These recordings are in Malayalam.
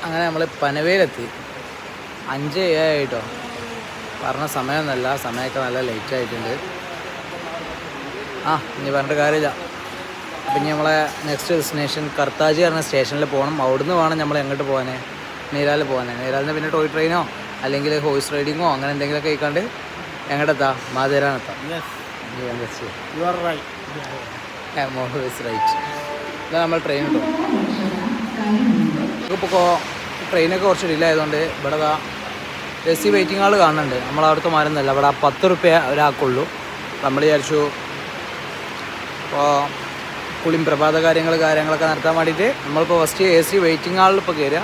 അങ്ങനെ നമ്മൾ പനവേലെത്തി. 5:07 ആയിട്ടോ. പറഞ്ഞ സമയമൊന്നുമല്ല, സമയമൊക്കെ നല്ല ലേറ്റ് ആയിട്ടുണ്ട്. ഇനി പറഞ്ഞിട്ട് കാര്യമില്ല. അപ്പം ഇനി നമ്മളെ നെക്സ്റ്റ് ഡെസ്റ്റിനേഷൻ കർത്താജി പറഞ്ഞ സ്റ്റേഷനിൽ പോകണം. അവിടുന്ന് വേണം നമ്മൾ എങ്ങോട്ട് പോകാൻ, നീരാൽ പോകാൻ. നീരാലിൽ നിന്ന് പിന്നെ ടോയ് ട്രെയിനോ അല്ലെങ്കിൽ ഹോഴ്സ് റൈഡിങ്ങോ അങ്ങനെ എന്തെങ്കിലുമൊക്കെ കഴിക്കാണ്ട് എങ്ങോട്ടെത്താം, മാതേരാനെത്താം. റൈറ്റ്. ഇതാണ് നമ്മൾ ട്രെയിൻ കിട്ടും. ഇപ്പോൾ ട്രെയിനൊക്കെ കുറച്ച് ഡിലേ ആയതുകൊണ്ട് ഇവിടെ AC വെയിറ്റിംഗ് ഹാൾ കാണുന്നുണ്ട്. നമ്മളവിടുത്തെ മാറുന്നില്ല. ഇവിടെ 10 റുപ്യ ഒരാൾക്കുള്ളൂ. നമ്മൾ വിചാരിച്ചു ഇപ്പോൾ പ്രഭാത കാര്യങ്ങളൊക്കെ നടത്താൻ വേണ്ടിയിട്ട് നമ്മളിപ്പോൾ ഫസ്റ്റ് AC വെയിറ്റിംഗ് ഹാളിൽ ഇപ്പോൾ കയറുക.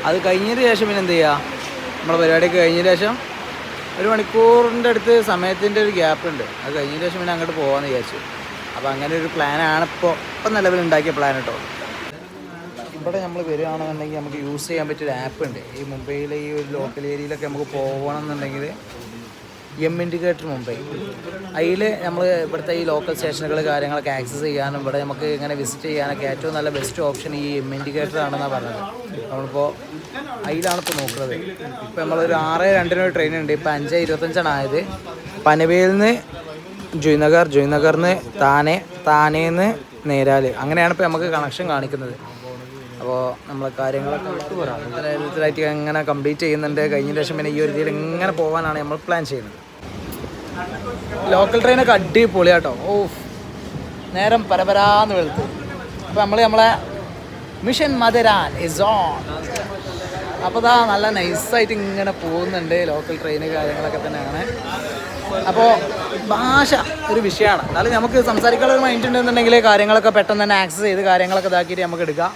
അത് കഴിഞ്ഞതിന് ശേഷം പിന്നെ എന്ത് ചെയ്യുക, നമ്മുടെ പരിപാടിയൊക്കെ കഴിഞ്ഞതിന് ശേഷം 1 മണിക്കൂറിൻ്റെ അടുത്ത് സമയത്തിൻ്റെ ഒരു ഗ്യാപ്പ് ഉണ്ട്. അത് കഴിഞ്ഞതിന് ശേഷം പിന്നെ അങ്ങോട്ട് പോകാമെന്ന് വിചാരിച്ചു. അപ്പോൾ അങ്ങനെ ഒരു പ്ലാനാണ് ഇപ്പം നിലവിലുണ്ടാക്കിയ പ്ലാൻ കേട്ടോ. ഇവിടെ നമ്മൾ വരികയാണെന്നുണ്ടെങ്കിൽ നമുക്ക് യൂസ് ചെയ്യാൻ പറ്റിയൊരു ആപ്പ് ഉണ്ട്. ഈ മുംബൈയിലെ ഈ ഒരു ലോക്കൽ ഏരിയയിലൊക്കെ നമുക്ക് പോകണം എന്നുണ്ടെങ്കിൽ ഇൻഡിക്കേറ്റർ മുംബൈ, അതിൽ നമ്മൾ ഇവിടുത്തെ ഈ ലോക്കൽ സ്റ്റേഷനുകൾ കാര്യങ്ങളൊക്കെ ആക്സസ് ചെയ്യാനും ഇവിടെ നമുക്ക് ഇങ്ങനെ വിസിറ്റ് ചെയ്യാനൊക്കെ ഏറ്റവും നല്ല ബെസ്റ്റ് ഓപ്ഷൻ ഈ ഇൻഡിക്കേറ്റർ ആണെന്നാണ് പറഞ്ഞത്. നമ്മളിപ്പോൾ അതിലാണ് ഇപ്പോൾ നോക്കുന്നത്. ഇപ്പോൾ നമ്മളൊരു 6:02 ട്രെയിൻ ഉണ്ട്. ഇപ്പോൾ 5:25 ആയത്. പനവേലിൽ നിന്ന് ജോയ്നഗറിൽ നിന്ന് താനേന്ന് നേരാൽ, അങ്ങനെയാണ് ഇപ്പോൾ നമുക്ക് കണക്ഷൻ കാണിക്കുന്നത്. അപ്പോൾ നമ്മൾ കാര്യങ്ങളൊക്കെ വിധത്തിലായിട്ട് എങ്ങനെ കംപ്ലീറ്റ് ചെയ്യുന്നുണ്ട്. കഴിഞ്ഞ ശേഷം പിന്നെ ഈ ഒരു രീതിയിൽ എങ്ങനെ പോകാനാണ് നമ്മൾ പ്ലാൻ ചെയ്യുന്നത്. ലോക്കൽ ട്രെയിനൊക്കെ അടിപൊളിയാട്ടോ. നേരം പരപരാന്ന് വെളുത്ത്. അപ്പോൾ നമ്മളെ മിഷൻ മധുരാൻ ഇസ് ഓൺ. അപ്പോൾ നല്ല നൈസായിട്ട് ഇങ്ങനെ പോകുന്നുണ്ട് ലോക്കൽ ട്രെയിന് കാര്യങ്ങളൊക്കെ തന്നെയാണ്. അപ്പോൾ ഭാഷ ഒരു വിഷയമാണ്. എന്നാലും നമുക്ക് സംസാരിക്കാനുള്ള ഒരു മൈൻഡ് ഉണ്ടെന്നുണ്ടെങ്കിൽ കാര്യങ്ങളൊക്കെ പെട്ടെന്ന് തന്നെ ആക്സസ് ചെയ്ത് കാര്യങ്ങളൊക്കെ ഇതാക്കിയിട്ട് നമുക്ക് എടുക്കാം.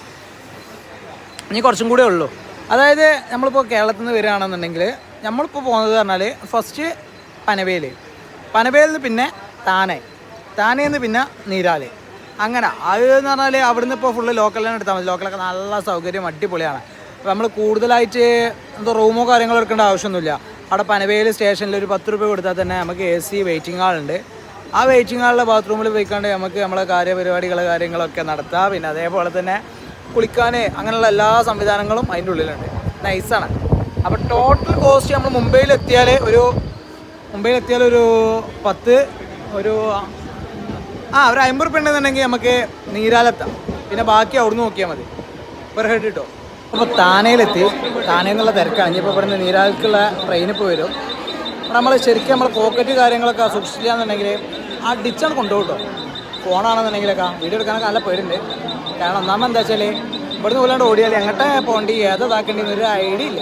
ഇനി കുറച്ചും കൂടെ ഉള്ളൂ. അതായത് നമ്മളിപ്പോൾ കേരളത്തിൽ നിന്ന് വരികയാണെന്നുണ്ടെങ്കിൽ നമ്മളിപ്പോൾ പോകുന്നത് പറഞ്ഞാൽ ഫസ്റ്റ് പനവേലിൽ നിന്ന് പിന്നെ താനേന്ന് പിന്നെ നീരാൽ, അങ്ങനെ അതെന്ന് പറഞ്ഞാൽ അവിടുന്ന് ഇപ്പോൾ ഫുള്ള് ലോക്കലിനെ എടുത്താൽ മതി. ലോക്കലൊക്കെ നല്ല സൗകര്യം അടിപൊളിയാണ്. അപ്പോൾ നമ്മൾ കൂടുതലായിട്ട് റൂമോ കാര്യങ്ങളോ എടുക്കേണ്ട ആവശ്യമൊന്നുമില്ല. അവിടെ പനവേൽ സ്റ്റേഷനിൽ ഒരു 10 രൂപ കൊടുത്താൽ തന്നെ നമുക്ക് AC വെയിറ്റിംഗ് ഹാളുണ്ട്. ആ വെയിറ്റിംഗ് ഹാളിലെ ബാത്റൂമിൽ പോയിക്കാണ്ട് നമുക്ക് നമ്മളെ കാര്യങ്ങളൊക്കെ നടത്താം. പിന്നെ അതേപോലെ തന്നെ കുളിക്കാൻ അങ്ങനെയുള്ള എല്ലാ സംവിധാനങ്ങളും അതിൻ്റെ ഉള്ളിലുണ്ട്. നൈസാണ്. അപ്പോൾ ടോട്ടൽ കോസ്റ്റ് നമ്മൾ മുംബൈയിലെത്തിയാൽ ഒരു 50 റുപ്യ ഉണ്ടെന്നുണ്ടെങ്കിൽ നമുക്ക് നീരാലെത്താം. പിന്നെ ബാക്കി അവിടുന്ന് നോക്കിയാൽ മതി പെർ ഹെഡ് കിട്ടോ. അപ്പോൾ താനേന്നുള്ള തിരക്കാണ്. ഇനിയിപ്പോൾ ഇവിടുന്ന് നീരാൽക്കുള്ള ട്രെയിനിപ്പോൾ വരും. നമ്മൾ ശരിക്കും നമ്മൾ പോക്കറ്റ് കാര്യങ്ങളൊക്കെ സൂക്ഷിച്ചില്ല എന്നുണ്ടെങ്കിൽ ആ ഡിച്ചാണ് കൊണ്ടുപോകും. ഫോണാണെന്നുണ്ടെങ്കിലൊക്കെ വീഡിയോ എടുക്കാനൊക്കെ നല്ല പേരുണ്ട്. കാരണം ഒന്നാമത് എന്താ വെച്ചാൽ ഇവിടുന്ന് പോലാണ്ട് ഓടിയാൽ എങ്ങോട്ടേ പോകേണ്ടി ഏതാക്കേണ്ടിന്നൊരു ഐഡിയ ഇല്ല.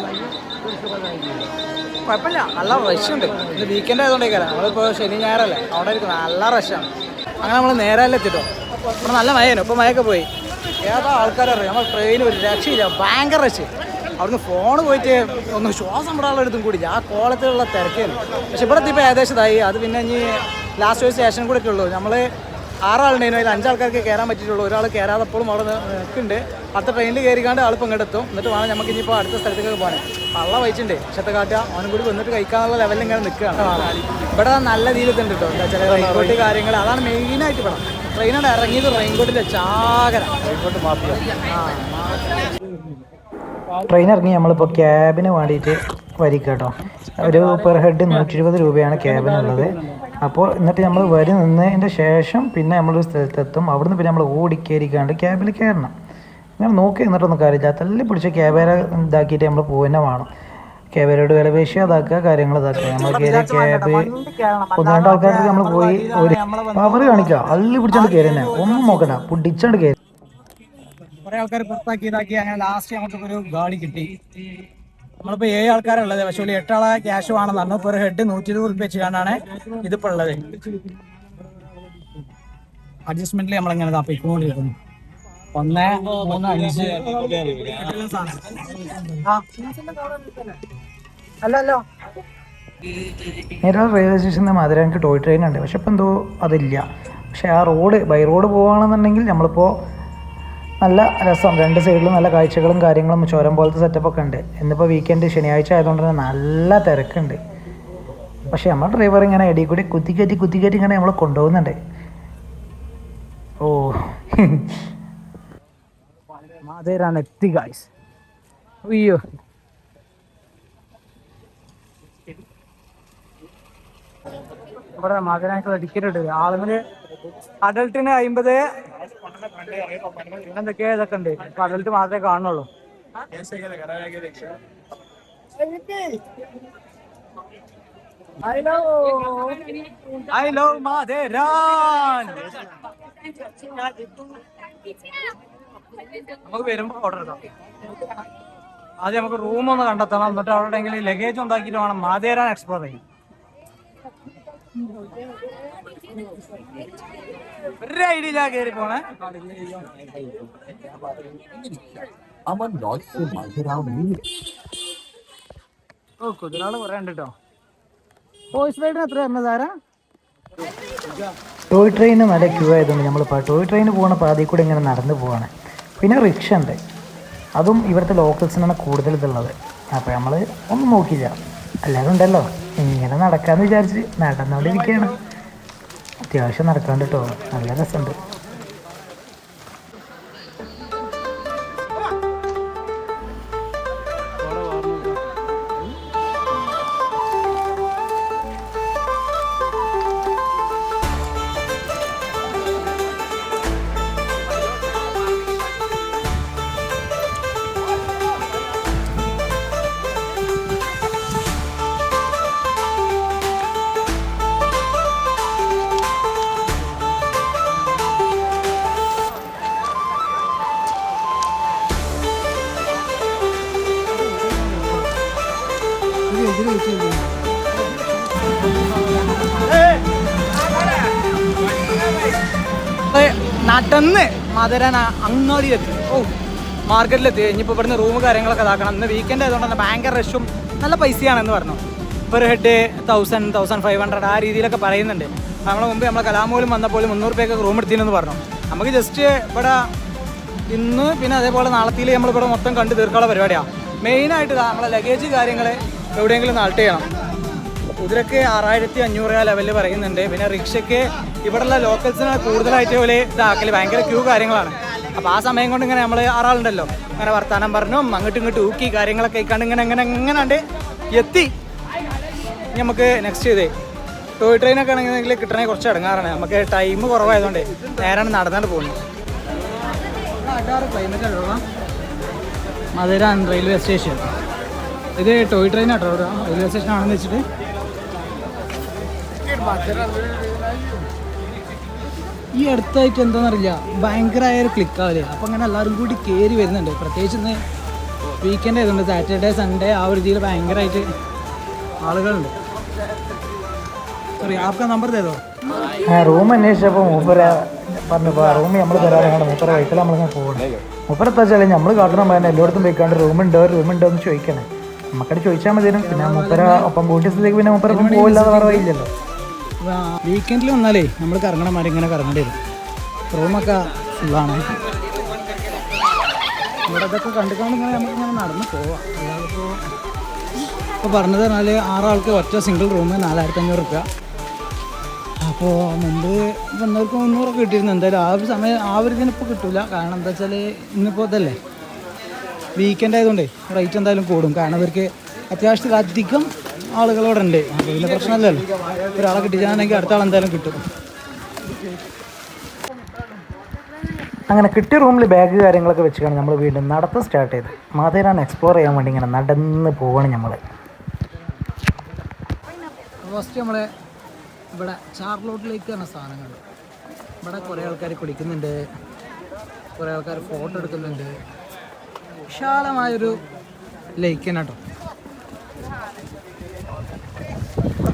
കുഴപ്പമില്ല, നല്ല റഷുണ്ട്. ഇത് വീക്കെൻഡ് ആയതുകൊണ്ടേക്കാരം. നമ്മളിപ്പോൾ ശനി ഞായറല്ലേ, അവിടെ ഇരിക്കും നല്ല റഷാണ്. അങ്ങനെ നമ്മൾ നേരെ എത്തിട്ടോ. ഇവിടെ നല്ല മഴയാണ്. ഇപ്പോൾ മഴയൊക്കെ പോയി. ഏതാ ആൾക്കാരറിയാം. നമ്മൾ ട്രെയിൻ ഒരു രക്ഷയില്ല, ഭയങ്കര റഷ്. അവിടുന്ന് ഫോൺ പോയിട്ട് ഒന്ന് ശ്വാസം വിടാനുള്ളടുത്തും കൂടി ആ കോളത്തിലുള്ള തിരക്കാണ്. പക്ഷെ ഇവിടെ എത്തിയപ്പോൾ ഏകദേശം ഇതായി. അത് പിന്നെ ഇനി ലാസ്റ്റ് ഒരു സ്റ്റേഷൻ കൂടെ ഒക്കെ ഉള്ളൂ. നമ്മൾ 6 ആളുണ്ടായിരുന്നു. അതിൽ 5 ആൾക്കാർക്ക് കയറാൻ പറ്റിയിട്ടുള്ളൂ. ഒരാൾ കയറാതെപ്പോഴും അവിടെ നിൽക്കുന്നുണ്ട്. അടുത്ത ട്രെയിനിൽ കയറിക്കാണ്ട് ആളിപ്പോൾ ഇങ്ങോട്ട് എത്തും. എന്നിട്ട് വേണം നമുക്ക് ഇനിയിപ്പോൾ അടുത്ത സ്ഥലത്തേക്ക് പോകാൻ. വള്ള വഹിച്ചിട്ടുണ്ട്. പക്ഷത്തെ കാറ്റുക അവനും കൂടി വന്നിട്ട് കഴിക്കാനുള്ള ലെവലിൽ ഇങ്ങനെ നിൽക്കുകയാണ്. ഇവിടെ നല്ല രീതിയിലുണ്ട് കേട്ടോ. എന്താ വെച്ചാൽ റെയിൻകോട്ട് കാര്യങ്ങൾ അതാണ് മെയിനായിട്ട് ഇവിടെ. ട്രെയിനോട് ഇറങ്ങിയത് റെയിൻകോട്ടിൻ്റെ ചാകര. റെയിൻകോട്ട് മാപ്പില്ല. ട്രെയിൻ ഇറങ്ങി നമ്മളിപ്പോൾ ക്യാബിന് വേണ്ടിയിട്ട് വരിക കേട്ടോ. ഒരു പെർ ഹെഡ് 120 രൂപയാണ് ക്യാബിനുള്ളത്. അപ്പോൾ എന്നിട്ട് നമ്മൾ വരി നിന്നതിൻ്റെ ശേഷം പിന്നെ നമ്മളൊരു സ്ഥലത്തെത്തും. അവിടുന്ന് പിന്നെ നമ്മൾ ഓടിക്കയറിക്കാണ്ട് ക്യാബിൽ കയറണം. ഇങ്ങനെ നോക്കി എന്നിട്ടൊന്നും കാര്യമില്ല. തല്ലി പിടിച്ച് ക്യാബേര ഇതാക്കിയിട്ട് നമ്മൾ പോകുന്ന വേണം. ക്യാബേരയോട് വില പേശി അതാക്കുക, കാര്യങ്ങൾ ഇതാക്കുക. നമ്മൾ കയറിയ ക്യാബ് 1-2 ആൾക്കാർക്ക് നമ്മൾ പോയി ഒരു പവർ കാണിക്കുക. അള്ളി പിടിച്ചാണ്ട് കയറി തന്നെ, ഒന്നും നോക്കണ്ട, പിടിച്ചാണ്ട് കയറി. കുറേ ആൾക്കാർ പുറത്താക്കി ഇതാക്കി. അങ്ങനെ ലാസ്റ്റ് നമുക്കിപ്പോൾ ഒരു ഗാഡി കിട്ടി. നമ്മളിപ്പോൾ 7 ആൾക്കാരുള്ളത്. പക്ഷേ ഒരു 8 ആളെ ക്യാഷ് വേണമെന്ന് പറഞ്ഞു. ഇപ്പോൾ ഒരു ഹെഡ് 120 റുപ്യ വെച്ചാണ് ഇതിപ്പോൾ ഉള്ളത്. അഡ്ജസ്റ്റ്മെന്റിൽ നമ്മളിങ്ങനെ പോയിക്കൊണ്ടിരിക്കുന്നു. 1, 3, 5 അല്ലല്ലോ. നേരെ റെയിൽവേ സ്റ്റേഷനിൽ നിന്ന് മധുരക്ക് ടോയ് ട്രെയിൻ ഉണ്ട്. പക്ഷെ ഇപ്പം എന്തോ അതില്ല. പക്ഷെ ആ ബൈ റോഡ് പോവുകയാണെന്നുണ്ടെങ്കിൽ നമ്മളിപ്പോൾ നല്ല രസം. 2 സൈഡിലും നല്ല കാഴ്ചകളും കാര്യങ്ങളും ചുരം പോലത്തെ സെറ്റപ്പൊക്കെ ഉണ്ട്. ഇന്നിപ്പോൾ വീക്കെൻഡ് ശനിയാഴ്ച ആയതുകൊണ്ട് തന്നെ നല്ല തിരക്കുണ്ട്. പക്ഷേ നമ്മുടെ ഡ്രൈവർ ഇങ്ങനെ ഇടയിൽ കൂടി കുത്തിക്കയറ്റി ഇങ്ങനെ നമ്മളെ കൊണ്ടുപോകുന്നുണ്ട്. മാതേരാൻ എത്തി ഗായ്സ്. അയ്യോ ഇവിടെ മകനായിട്ടുള്ള ടിക്കറ്റ് ഉണ്ട് ആളുകള് അഡൽട്ടിന് 50 എന്തൊക്കെയാ ഇതൊക്കെ ഉണ്ട്. ഇപ്പൊ അഡൽട്ട് മാത്രമേ കാണുന്നുള്ളൂ. I love മാതേരാൻ. നമുക്ക് വരുമ്പോ ഓർഡർ ഇടാം. ആദ്യം നമുക്ക് റൂം ഒന്ന് കണ്ടെത്തണം. എന്നിട്ട് അവിടെ ലഗേജ് ഉണ്ടാക്കിയിട്ട് വേണം മാതേരാൻ എക്സ്പ്ലോർ ചെയ്യാൻ. ഒരു ഐഡിയ കയറി പോണേ. ഓ കുതിരാള് കുറെ ഉണ്ട് കേട്ടോ. വോയിസ് റൈഡിന് എത്ര തരണതാരാ? ടോയ് ട്രെയിന് നല്ല ക്യൂ ആയതുകൊണ്ട് നമ്മളിപ്പോൾ ടോയ് ട്രെയിന് പോകുന്ന പാതയിൽ കൂടെ ഇങ്ങനെ നടന്നു പോവാണ്. പിന്നെ റിക്ഷ ഉണ്ട്, അതും ഇവിടുത്തെ ലോക്കൽസിനാണ് കൂടുതൽ ഇതുള്ളത്. അപ്പോൾ നമ്മൾ ഒന്നും നോക്കിയില്ല, അല്ലാതെ ഉണ്ടല്ലോ ഇങ്ങനെ നടക്കാമെന്ന് വിചാരിച്ച് നടന്നുകൊണ്ടിരിക്കുകയാണ്. അത്യാവശ്യം നടക്കാണ്ട് കേട്ടോ, നല്ല രസമുണ്ട്. നടന്ന് മധുരന അങ്ങാടിയിലെത്തി. ഓ മാർക്കറ്റിലെത്തി. ഇനിയിപ്പോൾ ഇവിടുന്ന് റൂം കാര്യങ്ങളൊക്കെ ഇതാക്കണം. ഇന്ന് വീക്കെൻഡ് ആയതുകൊണ്ട് തന്നെ ഭയങ്കര റഷും നല്ല പൈസയാണെന്ന് പറഞ്ഞു. പെർ ഹെഡ് 1000-1500 ആ രീതിയിലൊക്കെ പറയുന്നുണ്ട്. നമ്മളെ മുമ്പ് നമ്മളെ കലാമൂലം വന്നപ്പോൾ 300 രൂപയൊക്കെ റൂം എടുത്തില്ലെന്ന് പറഞ്ഞു. നമുക്ക് ജസ്റ്റ് ഇവിടെ ഇന്ന് പിന്നെ അതേപോലെ നാളത്തിൽ നമ്മളിവിടെ മൊത്തം കണ്ട് തീർക്കാനുള്ള പരിപാടിയാണ്. മെയിനായിട്ട് നമ്മളെ ലഗേജ് കാര്യങ്ങൾ എവിടെയെങ്കിലും നാൾട്ട് ചെയ്യണം. കുതിരക്ക് 6500 ലെവലിൽ പറയുന്നുണ്ട്. പിന്നെ റിക്ഷയ്ക്ക് ഇവിടെയുള്ള ലോക്കൽസിനെ കൂടുതലായിട്ട് പോലെ ഇതാക്കൽ ഭയങ്കര ക്യൂ കാര്യങ്ങളാണ്. അപ്പോൾ ആ സമയം കൊണ്ട് ഇങ്ങനെ നമ്മൾ 6 ആളുണ്ടല്ലോ അങ്ങനെ വർത്താനം പറഞ്ഞു അങ്ങോട്ടും ഇങ്ങോട്ടും ഊക്കി കാര്യങ്ങളൊക്കെ കഴിക്കാണ്ട് ഇങ്ങനെ എത്തി. നമുക്ക് നെക്സ്റ്റ് ചെയ്തേ ടോയ് ട്രെയിനൊക്കെ ആണെങ്കിൽ കിട്ടണമെങ്കിൽ കുറച്ച് ഇടങ്ങാറാണ്. നമുക്ക് ടൈം കുറവായതുകൊണ്ട് നേരാണ് നടന്നാണ്ട് പോകുന്നത്. ക്ലൈമറ്റ് ഉള്ള മധുരാൻ റെയിൽവേ സ്റ്റേഷൻ. ഇത് ടോയ് ട്രെയിനാട്ടോ റെയിൽവേ സ്റ്റേഷൻ ആണെന്ന് വെച്ചിട്ട്. ഈ അടുത്തായിട്ട് എന്താണെന്നറിയില്ല ഭയങ്കരമായ ഒരു ക്ലിക്കാവില്ലേ. അപ്പോൾ അങ്ങനെ എല്ലാവരും കൂടി കയറി വരുന്നുണ്ട്. പ്രത്യേകിച്ച് ഇന്ന് വീക്കെൻഡ് ആയതുകൊണ്ട് സാറ്റർഡേ സൺഡേ ആ ഒരു രീതിയിൽ ഭയങ്കരമായിട്ട് ആളുകളുണ്ട്. സോറി ആപ്കാ നമ്പർ തേതോ. റൂം അന്വേഷിച്ചപ്പോൾ മൂപ്പര പറഞ്ഞപ്പോൾ റൂം നമ്മൾ തരാറുണ്ട്. മൂപ്പര വൈക്കിൽ നമ്മളിങ്ങനെ പോകണം. മൂപ്പരെത്താ വെച്ചാൽ നമ്മൾ കാട്ടണം പറയുന്നത് എല്ലായിടത്തും പോയിക്കാണ്ട് റൂമുണ്ടോ എന്ന് ചോദിക്കണേ. നമുക്കത് ചോദിച്ചാൽ മതിയും. പിന്നെ മൂപ്പര ഒപ്പം കൂട്ടിയ സ്ഥിതിക്ക് പിന്നെ മൂപ്പരൊപ്പം പോയില്ലാതെ വേറെ വഴിയില്ലല്ലോ. വീക്കെൻഡിൽ വന്നാലേ നമ്മൾ കറങ്ങണമാരെ ഇങ്ങനെ കറങ്ങേണ്ടി വരും. റൂമൊക്കെ ഫുള്ളാണ്. ഇവിടെ ഇതൊക്കെ കണ്ടുകൊണ്ട് ഇങ്ങനെ നമുക്കിങ്ങനെ നടന്ന് പോവാം. അല്ലാതെ ഇപ്പോൾ പറഞ്ഞത് പറഞ്ഞാൽ 6 ആൾക്ക് ഒറ്റ സിംഗിൾ റൂം 4500 രൂപ. അപ്പോൾ മുമ്പ് വന്നവർക്ക് 300 കിട്ടിയിരുന്നു. എന്തായാലും ആ ഒരു സമയം ആ ഒരു ഇതിനിപ്പോൾ കിട്ടില്ല. കാരണം എന്താ വെച്ചാൽ ഇന്നിപ്പോൾ ഇതല്ലേ വീക്കെൻഡ് ആയതുകൊണ്ടേ റേറ്റ് എന്തായാലും കൂടും. കാരണം ഇവർക്ക് അത്യാവശ്യത്തിൽ അധികം ആളുകളോടെ ഉണ്ട്. അപ്പോൾ വലിയ പ്രശ്നമല്ലല്ലോ. ഒരാളെ കിട്ടിച്ചാണെങ്കിൽ അടുത്ത ആൾ എന്തായാലും കിട്ടും. അങ്ങനെ കിട്ടിയ റൂമിൽ ബാഗ് കാര്യങ്ങളൊക്കെ വെച്ചിട്ടാണ് നമ്മൾ വീണ്ടും നടത്തം സ്റ്റാർട്ട് ചെയ്ത് മാതേരാൻ എക്സ്പ്ലോർ ചെയ്യാൻ വേണ്ടി ഇങ്ങനെ നടന്ന് പോവാണ് നമ്മൾ. ഫസ്റ്റ് നമ്മൾ ഇവിടെ ചാർലോട്ട് ലേക്ക് എന്ന സാധനങ്ങൾ. ഇവിടെ കുറേ ആൾക്കാർ കുളിക്കുന്നുണ്ട്, കുറേ ആൾക്കാർ ഫോട്ടോ എടുക്കുന്നുണ്ട്. വിശാലമായൊരു ലേക്ക് തന്നെ കേട്ടോ.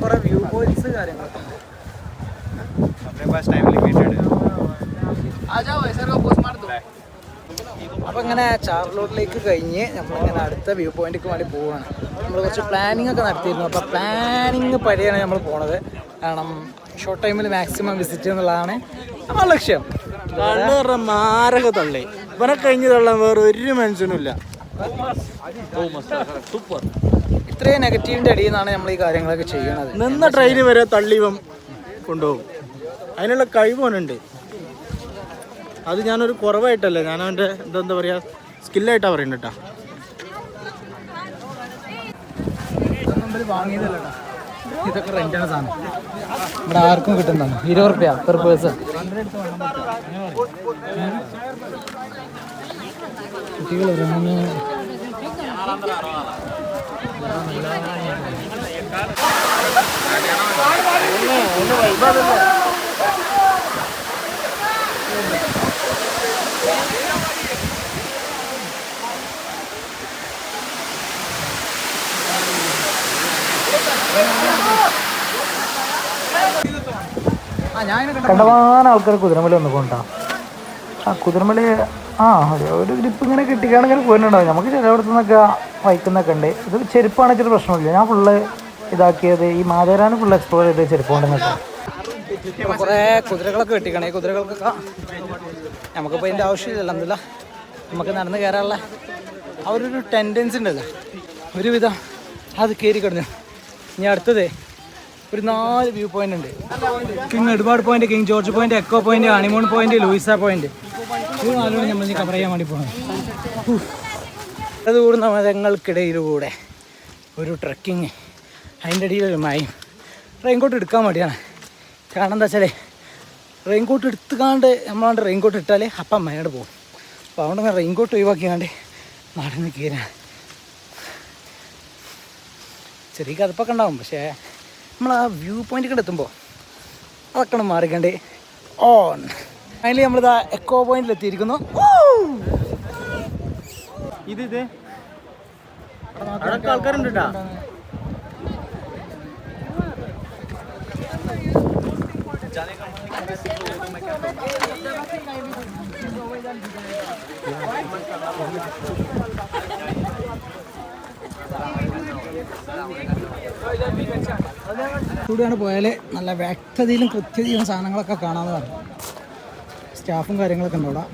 കുറേ വ്യൂ പോയിന്റ്സ് കാര്യങ്ങളൊക്കെ. അപ്പോൾ ഇങ്ങനെ ചാർലോട്ടിലേക്ക് കഴിഞ്ഞ് നമ്മളിങ്ങനെ അടുത്ത വ്യൂ പോയിന്റിലേക്ക് വേണ്ടി പോവുകയാണ്. നമ്മൾ കുറച്ച് പ്ലാനിങ് ഒക്കെ നടത്തിയിരുന്നു. അപ്പോൾ പ്ലാനിങ് പടിയാണ് നമ്മൾ പോണത്. കാരണം ഷോർട്ട് ടൈമിൽ മാക്സിമം വിസിറ്റ് എന്നുള്ളതാണ് നമ്മുടെ ലക്ഷ്യം. മാരക തള്ളി ഇവനെ കഴിഞ്ഞ് തള്ളാൻ വേറെ ഒരു മനുഷ്യനുമില്ല. ഇത്രയും നെഗറ്റീവിൻ്റെ അടിയിൽ നിന്നാണ് നമ്മൾ ഈ കാര്യങ്ങളൊക്കെ ചെയ്യണത്. നിന്ന ട്രെയിന് വരെ തള്ളിവൻ കൊണ്ടുപോകും. അതിനുള്ള കഴിവനുണ്ട്. അത് ഞാനൊരു കുറവായിട്ടല്ല, ഞാൻ അവൻ്റെ എന്താ പറയുക സ്കില്ലായിട്ടാണ് പറയുന്നത് കേട്ടോ. വാങ്ങിയതല്ല ഇതൊക്കെ റെന്റാണ് സാധനം. ഇവിടെ ആർക്കും കിട്ടുന്നതാണ് 20 റുപ്യ പെർ പേഴ്സൺ. കുട്ടികൾ ഇറങ്ങുന്നു. കണ്ടമാനം ആൾക്കാർ കുതിരമല വന്നു കൊണ്ടാ. ആ കുതിരമല ഒരു ഗ്രിപ്പ് ഇങ്ങനെ കിട്ടിക്കാണെങ്കിൽ പോയിട്ടുണ്ടാവും. നമുക്ക് ചിലയിടത്തു നിന്നൊക്കെ വൈക്കുന്നൊക്കെ ഉണ്ട്. ഇത് ചെരുപ്പാണ് ഇച്ചിരി പ്രശ്നമില്ല. ഞാൻ ഫുള്ള് ഇതാക്കിയത് ഈ മാതേരാന് ഫുള്ള് എക്സ്പ്ലോർ ചെയ്ത് ചെരുപ്പ് കൊണ്ടുവന്നിട്ട്. കുറേ കുതിരകളൊക്കെ കെട്ടിക്കണേ. ഈ കുതിരകൾക്കൊക്കെ നമുക്കിപ്പോൾ ഇതിൻ്റെ ആവശ്യമില്ലല്ലോ. എന്തില്ല നമുക്ക് നടന്ന് കയറാനുള്ള ആ ഒരു ടെൻഡൻസി ഉണ്ടല്ലോ ഒരുവിധം അത് കയറി കിടന്നു. ഇനി അടുത്തത് ഒരു 4 വ്യൂ പോയിന്റ് ഉണ്ട്. King Edward Point, King George Point, Echo Point, Honeymoon Point, Louisa Point. ഇത് 4 നമ്മൾ ഇനി കവർ ചെയ്യാൻ വേണ്ടി പോകുന്നത്. അത് കൂടുന്ന മരങ്ങൾക്കിടയിലൂടെ ഒരു ട്രക്കിങ്, അതിൻ്റെ ഇടയിൽ ഒരു മയം. റെയിൻകോട്ട് എടുക്കാൻ വേണ്ടിയാണ്. കാരണം എന്താ വെച്ചാൽ റെയിൻകോട്ട് എടുത്തുകാണ്ട് നമ്മളാണ്ട് റെയിൻകോട്ട് ഇട്ടാൽ അപ്പം മയോട് പോകും. അപ്പോൾ അതുകൊണ്ട് ഞാൻ റെയിൻകോട്ട് ഒഴിവാക്കിയാണ്ട് നടന്ന് കീരാൻ. ചെറിയ കഥപ്പൊക്കെ ഉണ്ടാവും, പക്ഷേ നമ്മൾ ആ വ്യൂ പോയിന്റിൽ എത്തുമ്പോൾ അതൊക്കെ മാറിക്കണ്ടേ ഓൺ. അതിൽ നമ്മളിതാ എക്കോ പോയിന്റിൽ എത്തിയിരിക്കുന്നു. ഇത് ആൾക്കാരുണ്ട് കേട്ടോ. കൂടെയാണ് പോയാൽ നല്ല വ്യക്തതയിലും കൃത്യതയിലും സാധനങ്ങളൊക്കെ കാണാവുന്നതാണ്. സ്റ്റാഫും കാര്യങ്ങളൊക്കെ ഉണ്ട് അവിടെ.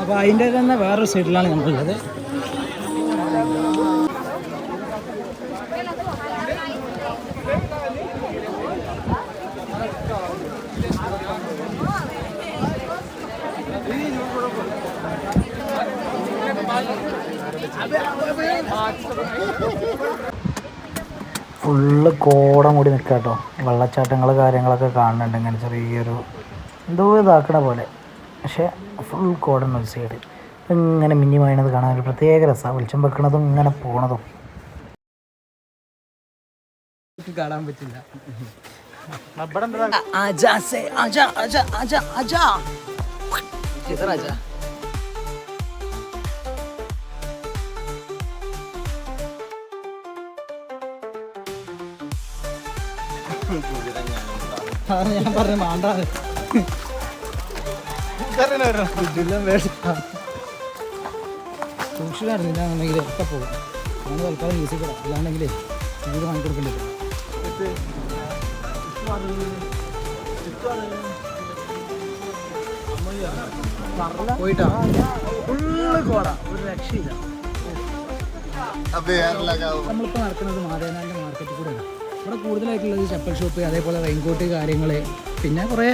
അപ്പോൾ അതിൻ്റെ തന്നെ വേറൊരു സൈഡിലാണ് നമ്മളുള്ളത്. ഫുള്ള് കോട മൂടി നിൽക്കുക കേട്ടോ. വെള്ളച്ചാട്ടങ്ങൾ കാര്യങ്ങളൊക്കെ കാണുന്നുണ്ട്. ഇങ്ങനെ ചെറിയൊരു എന്തോ ഇതാക്കണ പോലെ, പക്ഷേ ഫുൾ കോട ഒരു സൈഡ്. ഇങ്ങനെ മിന്നി മഴണത് കാണാൻ ഒരു പ്രത്യേക രസമാണ്. വെളിച്ചം വെക്കണതും ഇങ്ങനെ പോണതും കാണാൻ പറ്റില്ല. ഞാൻ പറഞ്ഞു മാണ്ടാണ് സൂക്ഷിച്ചായിരുന്നില്ലാന്നുണ്ടെങ്കിൽ ഒക്കെ പോകും. അങ്ങനെ തൽക്കാലം മ്യൂസിക് ഇടാം, അല്ലാണ്ടെങ്കിലേ ഇത് വാങ്ങിക്കൊടുക്കേണ്ടി വരും. പോയിട്ടാ ഫുള്ള് കോട, ഒരു രക്ഷയില്ല. നമ്മളിപ്പോൾ നടക്കുന്നത് മാതേനാൻ്റെ മാർക്കറ്റിൽ കൂടെയാണ്. ഇവിടെ കൂടുതലായിട്ടുള്ളത് ചപ്പൽ ഷോപ്പ്, അതേപോലെ റെയിൻകോട്ട് കാര്യങ്ങൾ, പിന്നെ കുറേ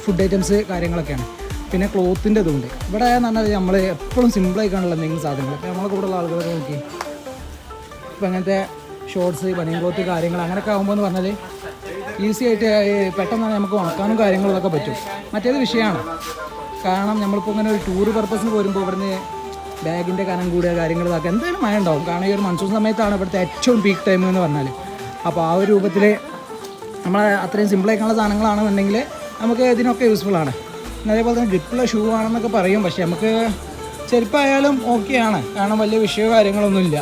ഫുഡ് ഐറ്റംസ് കാര്യങ്ങളൊക്കെയാണ്. പിന്നെ ക്ലോത്തിൻ്റെ ഇതുണ്ട്. ഇവിടെ എന്ന് പറഞ്ഞാൽ നമ്മൾ എപ്പോഴും സിമ്പിളായി കാണുള്ള എന്തെങ്കിലും സാധനങ്ങൾ. ഇപ്പോൾ നമ്മളെ കൂടെയുള്ള ആളുകളൊക്കെ നോക്കി ഇപ്പോൾ അങ്ങനത്തെ ഷോർട്സ്, ബനിയൻ ക്ലോത്ത് കാര്യങ്ങൾ അങ്ങനെയൊക്കെ ആകുമ്പോൾ എന്ന് പറഞ്ഞാൽ ഈസി ആയിട്ട് പെട്ടെന്ന് നമുക്ക് ഉണക്കാനും കാര്യങ്ങളൊക്കെ പറ്റും. മറ്റേത് വിഷയമാണ്. കാരണം നമ്മളിപ്പോൾ ഇങ്ങനെ ഒരു ടൂർ പർപ്പസിന് പോരുമ്പോൾ ഇവിടുന്ന് ബാഗിൻ്റെ കനം കൂടുക കാര്യങ്ങൾ ഇതാക്കുക എന്തായാലും മഴ ഉണ്ടാവും. കാരണം ഈ ഒരു മൺസൂൺ സമയത്താണ് ഇവിടുത്തെ ഏറ്റവും പീക്ക് ടൈം എന്ന് പറഞ്ഞാൽ. അപ്പോൾ ആ ഒരു രൂപത്തിൽ നമ്മൾ അത്രയും സിമ്പിളായിട്ടുള്ള സാധനങ്ങളാണെന്നുണ്ടെങ്കിൽ നമുക്ക് ഇതിനൊക്കെ യൂസ്ഫുള്ളാണ്. പിന്നെ അതേപോലെ തന്നെ ഗ്രിപ്പുള്ള ഷൂ ആണെന്നൊക്കെ പറയും, പക്ഷേ നമുക്ക് ചെരുപ്പായാലും ഓക്കെയാണ്. കാരണം വലിയ വിഷയമോ കാര്യങ്ങളൊന്നുമില്ല,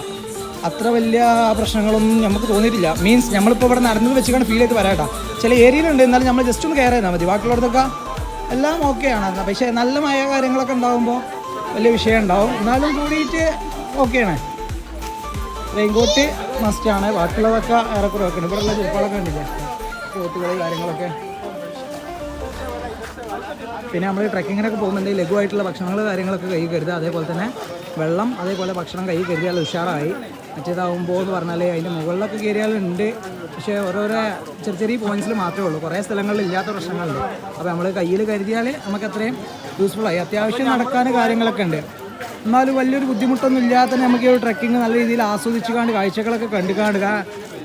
അത്ര വലിയ പ്രശ്നങ്ങളൊന്നും നമുക്ക് തോന്നിയിട്ടില്ല. മീൻസ് നമ്മളിപ്പോൾ ഇവിടെ നടന്നത് വെച്ചിട്ടാണ് ഫീൽ ചെയ്ത് വരാട്ടോ. ചില ഏരിയയിലുണ്ട്, എന്നാലും നമ്മൾ ജസ്റ്റ് ഒന്ന് കയറി ചെയ്താൽ മതി. ബാക്കിയുള്ളടത്തൊക്കെ എല്ലാം ഓക്കെയാണ്. പക്ഷേ നല്ല മഴ കാര്യങ്ങളൊക്കെ ഉണ്ടാകുമ്പോൾ വലിയ വിഷയം ഉണ്ടാവും. എന്നാലും കൂടിയിട്ട് ഓക്കെയാണ്. റെയിൻകോട്ട് മസ്റ്റാണ്. ബാക്കിയുള്ളതൊക്കെ ഏറെക്കുറെ വെക്കണം. ഇവിടെയുള്ള ചെരുപ്പുകളൊക്കെ ഉണ്ടില്ല, കോട്ടുകൾ കാര്യങ്ങളൊക്കെ. പിന്നെ നമ്മൾ ട്രക്കിങ്ങിനൊക്കെ പോകുന്നുണ്ടെങ്കിൽ ലഘുവായിട്ടുള്ള ഭക്ഷണങ്ങൾ കാര്യങ്ങളൊക്കെ കൈ കരുതുക. അതേപോലെ തന്നെ വെള്ളം, അതേപോലെ ഭക്ഷണം കൈ കരുതിയാൽ ഉഷാറായി. മറ്റേതാവുമ്പോൾ എന്ന് പറഞ്ഞാൽ അതിൻ്റെ മുകളിലൊക്കെ കയറിയാലുണ്ട്, പക്ഷേ ഓരോരോ ചെറിയ പോയിന്റ്സിൽ മാത്രമേ ഉള്ളൂ, കുറേ സ്ഥലങ്ങളിൽ ഇല്ലാത്ത പ്രശ്നങ്ങളുണ്ട്. അപ്പോൾ നമ്മൾ കയ്യിൽ കരുതിയാൽ നമുക്ക് അത്രയും യൂസ്ഫുള്ളായി. അത്യാവശ്യം നടക്കാൻ കാര്യങ്ങളൊക്കെ ഉണ്ട്, എന്നാലും വലിയൊരു ബുദ്ധിമുട്ടൊന്നും ഇല്ലാതെ തന്നെ നമുക്ക് ഈ ഒരു ട്രക്കിങ് നല്ല രീതിയിൽ ആസ്വദിച്ചുകൊണ്ട് കാഴ്ചകളൊക്കെ കണ്ടുകാണ്ട്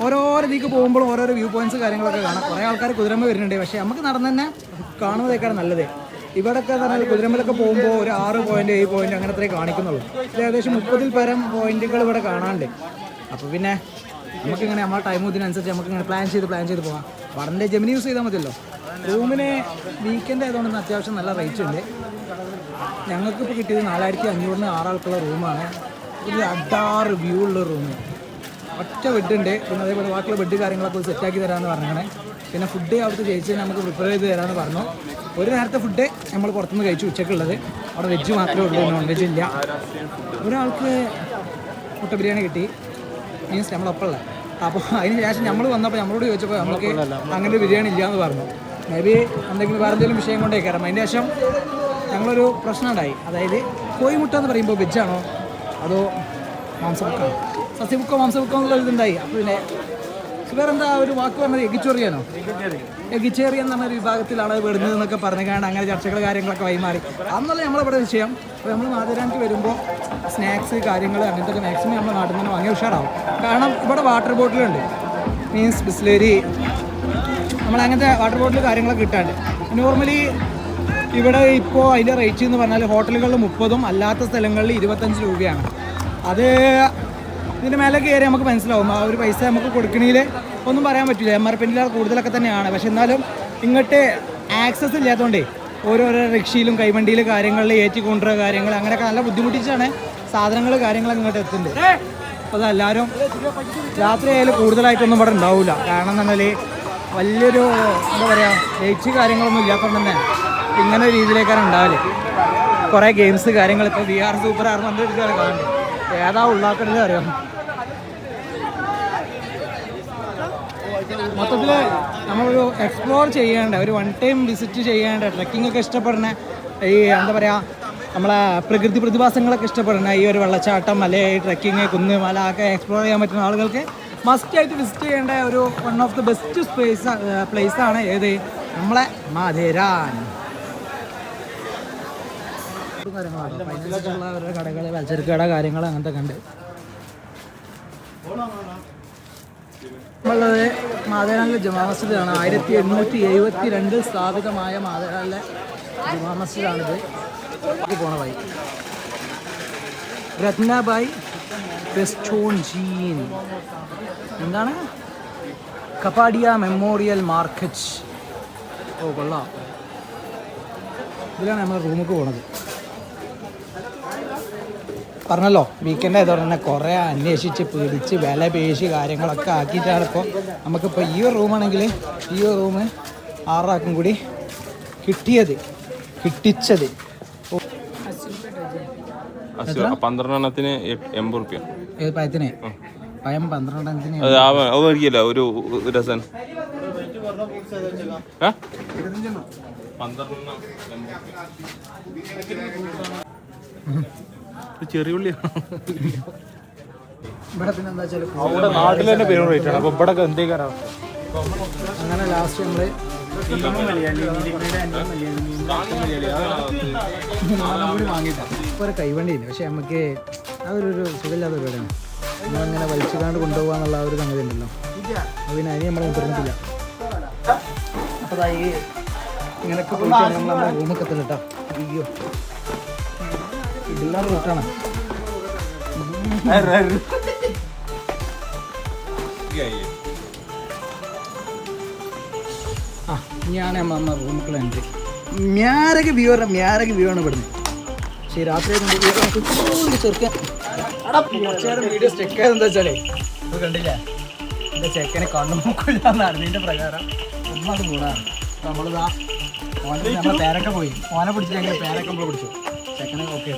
ഓരോരോ ഇതിലേക്ക് പോകുമ്പോൾ ഓരോരോ വ്യൂ പോയിന്റ്സ് കാര്യങ്ങളൊക്കെ കാണാം. കുറേ ആൾക്കാർ കുതിരമ്മ വരുന്നുണ്ട്, പക്ഷേ നമുക്ക് നടന്ന് തന്നെ കാണുന്നതേക്കാണ് നല്ലത്. ഇവിടെയൊക്കെ പറഞ്ഞാൽ കുതിരമ്മലൊക്കെ പോകുമ്പോൾ ഒരു 6 പോയിന്റ് 7 പോയിന്റ് അങ്ങനെ അത്രേ കാണിക്കുന്നുള്ളൂ. ഇത് ഏകദേശം 30-ൽ പരം പോയിന്റുകൾ ഇവിടെ കാണാനുണ്ട്. അപ്പോൾ പിന്നെ നമുക്കിങ്ങനെ നമ്മുടെ ടൈം ഇതിനനുസരിച്ച് നമുക്കിങ്ങനെ പ്ലാൻ ചെയ്ത് പോകാം. വടൻ്റെ ജെമിനി യൂസ് ചെയ്താൽ മതിയല്ലോ. റൂമിന് വീക്കെൻഡ് ആയതുകൊണ്ട് അത്യാവശ്യം നല്ല റേറ്റ് ഉണ്ട്. ഞങ്ങൾക്കിപ്പോൾ കിട്ടിയത് 4500-ന് 6 ആൾക്കുള്ള റൂമാണ്. ഒരു അഡാറ് വ്യൂ ഉള്ള റൂം, ഒറ്റ ബെഡുണ്ട്. പിന്നെ അതേപോലെ ബാക്കിയുള്ള ബെഡ് കാര്യങ്ങളൊക്കെ സെറ്റാക്കി തരാമെന്ന് പറഞ്ഞങ്ങനെ. പിന്നെ ഫുഡ് അവിടുത്തെ ചേച്ചി നമുക്ക് പ്രിപ്പയർ ചെയ്ത് തരാമെന്ന് പറഞ്ഞു. ഒരു നേരത്തെ ഫുഡ് നമ്മൾ പുറത്തുനിന്ന് കഴിച്ചു ഉച്ചക്കുള്ളത്. അവിടെ വെജ് മാത്രമേ ഉള്ളൂ, നോൺ വെജ് ഇല്ല. ഒരാൾക്ക് മുട്ട ബിരിയാണി കിട്ടി, മീൻസ് നമ്മളൊപ്പമുള്ള. അപ്പോൾ അതിന് ശേഷം നമ്മൾ വന്നപ്പോൾ നമ്മളോട് ചോദിച്ചപ്പോൾ നമുക്ക് അങ്ങനെ ബിരിയാണി ഇല്ല എന്ന് പറഞ്ഞു. മേ ബി എന്തെങ്കിലും വേറെ എന്തെങ്കിലും വിഷയം കൊണ്ടേ കയറാം. അതിന് ശേഷം ഞങ്ങളൊരു പ്രശ്നം ഉണ്ടായി. അതായത് കോഴിമുട്ട എന്ന് പറയുമ്പോൾ വെജാണോ അതോ മാംസമുക്കാണോ, സസ്യമുക്കോ മാംസമുക്കോ എന്നുള്ള ഇതുണ്ടായി. അപ്പോൾ പിന്നെ വേറെന്താ ഒരു വാക്ക് പറഞ്ഞത്, എഗിച്ചോറിയാനോ, എഗിച്ചേറിയൻ എന്ന് പറഞ്ഞൊരു വിഭാഗത്തിലാണ് പെടുന്നത് എന്നൊക്കെ പറഞ്ഞുകൊണ്ട് അങ്ങനെ ചർച്ചകൾ കാര്യങ്ങളൊക്കെ വൈമാറി. അന്നല്ല നമ്മളിവിടെ വിഷയം. അപ്പോൾ നമ്മൾ മാതരാనికి വരുമ്പോൾ സ്നാക്സ് കാര്യങ്ങൾ അങ്ങനത്തെ മാക്സിമം നമ്മുടെ നാട്ടിൽ നിന്ന് വാങ്ങിയ ഉഷാറാവും. കാരണം ഇവിടെ വാട്ടർ ബോട്ടിലുണ്ട്, മീൻസ് ബിസ്ലേരി, നമ്മൾ അങ്ങനത്തെ വാട്ടർ ബോട്ടിൽ കാര്യങ്ങളൊക്കെ കിട്ടാണ്ട്. നോർമലി ഇവിടെ ഇപ്പോൾ അതിൻ്റെ റേറ്റ് എന്ന് പറഞ്ഞാൽ ഹോട്ടലുകളിൽ 30-ഉം അല്ലാത്ത സ്ഥലങ്ങളിൽ 25 രൂപയാണ്. അത് ഇതിൻ്റെ മേലെ കയറി നമുക്ക് മനസ്സിലാവും. ആ ഒരു പൈസ നമുക്ക് കൊടുക്കണേൽ ഒന്നും പറയാൻ പറ്റില്ല, MRP കൂടുതലൊക്കെ തന്നെയാണ്. പക്ഷെ എന്നാലും ഇങ്ങോട്ട് ആക്സസ് ഇല്ലാത്തതുകൊണ്ടേ ഓരോരോ റിക്ഷയിലും കൈവണ്ടിയിലും കാര്യങ്ങളിൽ ഏറ്റിക്കൊണ്ടുവരുക കാര്യങ്ങൾ അങ്ങനെയൊക്കെ നല്ല ബുദ്ധിമുട്ടിച്ചാണ് സാധനങ്ങൾ കാര്യങ്ങളൊക്കെ ഇങ്ങോട്ട് എത്തുന്നുണ്ട്. അപ്പോൾ അതെല്ലാവരും രാത്രി ആയാലും കൂടുതലായിട്ടൊന്നും ഇവിടെ ഉണ്ടാവില്ല. കാരണം എന്ന് പറഞ്ഞാൽ വലിയൊരു എന്താ പറയുക ലൈറ്റ് കാര്യങ്ങളൊന്നും ഇല്ലാത്തതുകൊണ്ട് തന്നെ ഇങ്ങനെ ഒരു രീതിയിലേക്കാണ് ഉണ്ടാവില്ല. കുറേ ഗെയിംസ് കാര്യങ്ങൾ ഇപ്പോൾ VR സൂപ്പർ ആർ കണ്ടെടുക്കുകയാണ് കാണുന്നത്. ഏതാ ഉള്ളാക്കണത് അറിയാം. മൊത്തത്തിൽ നമ്മളൊരു എക്സ്പ്ലോർ ചെയ്യേണ്ട ഒരു 1 ടൈം വിസിറ്റ് ചെയ്യേണ്ട, ട്രക്കിംഗ് ഒക്കെ ഇഷ്ടപ്പെടുന്ന, ഈ എന്താ പറയുക നമ്മളെ പ്രകൃതി പ്രതിഭാസങ്ങളൊക്കെ ഇഷ്ടപ്പെടുന്ന ഈ ഒരു വെള്ളച്ചാട്ടം അല്ലെ ട്രക്കിങ് കുന്ന് മല ഒക്കെ എക്സ്പ്ലോർ ചെയ്യാൻ പറ്റുന്ന ആളുകൾക്ക് മസ്റ്റായിട്ട് വിസിറ്റ് ചെയ്യേണ്ട ഒരു വൺ ഓഫ് ദി ബെസ്റ്റ് പ്ലേസാണ് ഏത് നമ്മളെ മാഥേരാൻ. കാര്യങ്ങളാണ് അതിനനുസരിച്ചുള്ള ഓരോ കടകൾ, പലചരക്ക് കട കാര്യങ്ങൾ അങ്ങനത്തെ ഉണ്ട്. നമ്മളുള്ളത് മാഥേരാനിലെ ജമാ മസ്ജിദാണ്. 1872 സ്ഥാപിതമായ മാഥേരാനിലെ ജമാ മസ്ജിദാണിത്. പോണ വഴി രത്നാബായി പെസ്റ്റോൺജീൻ എന്താണ് കപ്പാഡിയ മെമ്മോറിയൽ മാർക്കറ്റ്. ഓ കൊള്ളാം. ഇതിലാണ് നമ്മൾ റൂമിലേക്ക് പോണത്. പറഞ്ഞല്ലോ വീക്കെൻഡ് ആയതുകൊണ്ട് തന്നെ കുറേ അന്വേഷിച്ച് പിടിച്ച് വില പേശി കാര്യങ്ങളൊക്കെ ആക്കിയിട്ടാണ് ഇപ്പോൾ നമുക്കിപ്പോൾ ഈ ഒരു റൂമാണെങ്കിൽ ഈ ഒരു റൂം 6 ആൾക്കും കൂടി കിട്ടിച്ചത്. 12 80 റുപ്യ. ഏത് പഴത്തിന്? പഴം 12 ഒരു രസൻ ചെറിയ ഉള്ളിയാണ് ഇവിടെ. പിന്നെ എന്താ വെച്ചാൽ നാട്ടിൽ തന്നെ പേരും റേറ്റ് ആണ്. അപ്പോൾ ഇവിടെ എന്തേക്കാരാ അങ്ങനെ ലാസ്റ്റ് നമ്മൾ കൂടി വാങ്ങിയിട്ടാണ്. ഇപ്പോൾ ഒരു കൈവണ്ടിയില്ല, പക്ഷെ നമുക്ക് ആ ഒരു സുഖമില്ലാത്ത പരിപാടിയാണ്. നമ്മളങ്ങനെ വലിച്ചുകാണ്ട് കൊണ്ടുപോകാന്നുള്ള ആ ഒരു സംഗതി ഉണ്ടല്ലോ, അതിന് നമ്മൾ മുതിർന്നിട്ടില്ല. അപ്പോൾ അതാ ഈ ഇങ്ങനെയൊക്കെ പോയിട്ടാണ് നമ്മൾ നമ്മുടെ റൂമൊക്കെ എത്തുന്നത് കേട്ടോ. അയ്യോ ഇതെല്ലാം റൂട്ടാണ്. ആ ഞാൻ നമ്മ റൂമൊക്കെ എൻട്രി. മ്യാരക വ്യൂ ആണ് ഇവിടുന്ന്. പക്ഷേ രാത്രി ചെറുക്കാൻ കുറച്ചേരം വീഡിയോ സ്റ്റെക്ക് ആയത് എന്താ വെച്ചാലേ ഇത് കണ്ടില്ലേ, എൻ്റെ ചെക്കനെ കണ്ണു നോക്കില്ലാന്ന് അറിഞ്ഞതിൻ്റെ പ്രകാരം ഒന്നത് കൂടാണ്. നമ്മളിതാ നമ്മളെ പേരൊക്കെ പോയി ഓനെ പിടിച്ചില്ലെങ്കിൽ പേരൊക്കെ നമ്മൾ പിടിച്ചു. ചെക്കനെ ഓക്കെ